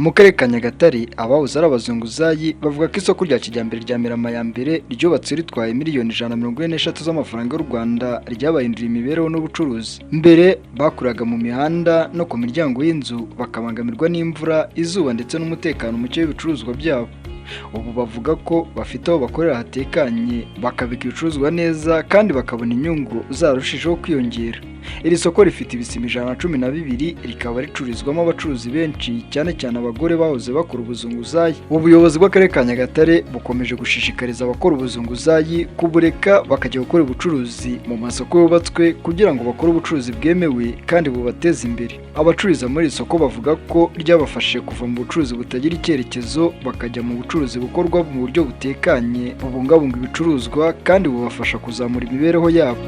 Mu Karere ka Nyagatare abahoze ari abazunguzayi bavuga ko isoko rya kijyambere rya Mirama I ryubatswe ritwaye miliyoni 143 z'amafaranga y'u Rwanda ryabahinduriye imibereho n'ubucuruzi. Mbere bakoreraga mu mihanda no ku miryango y'inzu bakabangamirwa n'imvura, izuba ndetse n'umutekano muke w'ibicuruzwa byabo. Ubu bavuga ko bafite aho bakorera hatekanye, bakabika ibicuruzwa neza kandi bakabona inyungu zarushijeho kwiyongera. Iri soko rifite ibisima 112 rikaba ricururizwamo abacuruzi benshi cyane cyane abagore bahoze bakora ubuzunguzayi. Ubuyobozi bw'Akarere ka Nyagatare bukomeje gushishikariza abakora ubuzunguzayi kubureka bakajya gukora ubucuruzi mu masoko yubatswe kugira ngo bakore ubucuruzi bwemewe kandi bubateze imbere. Abacururiza muri iri soko bavuga ko ryabafashije kuva mu bucuruzi butagira icyerekezo bakajya mu bucuruzi bukorwa mu buryo butekanye, bubungabunga ibicuruzwa kandi bubafasha kuzamura imibereho yabo.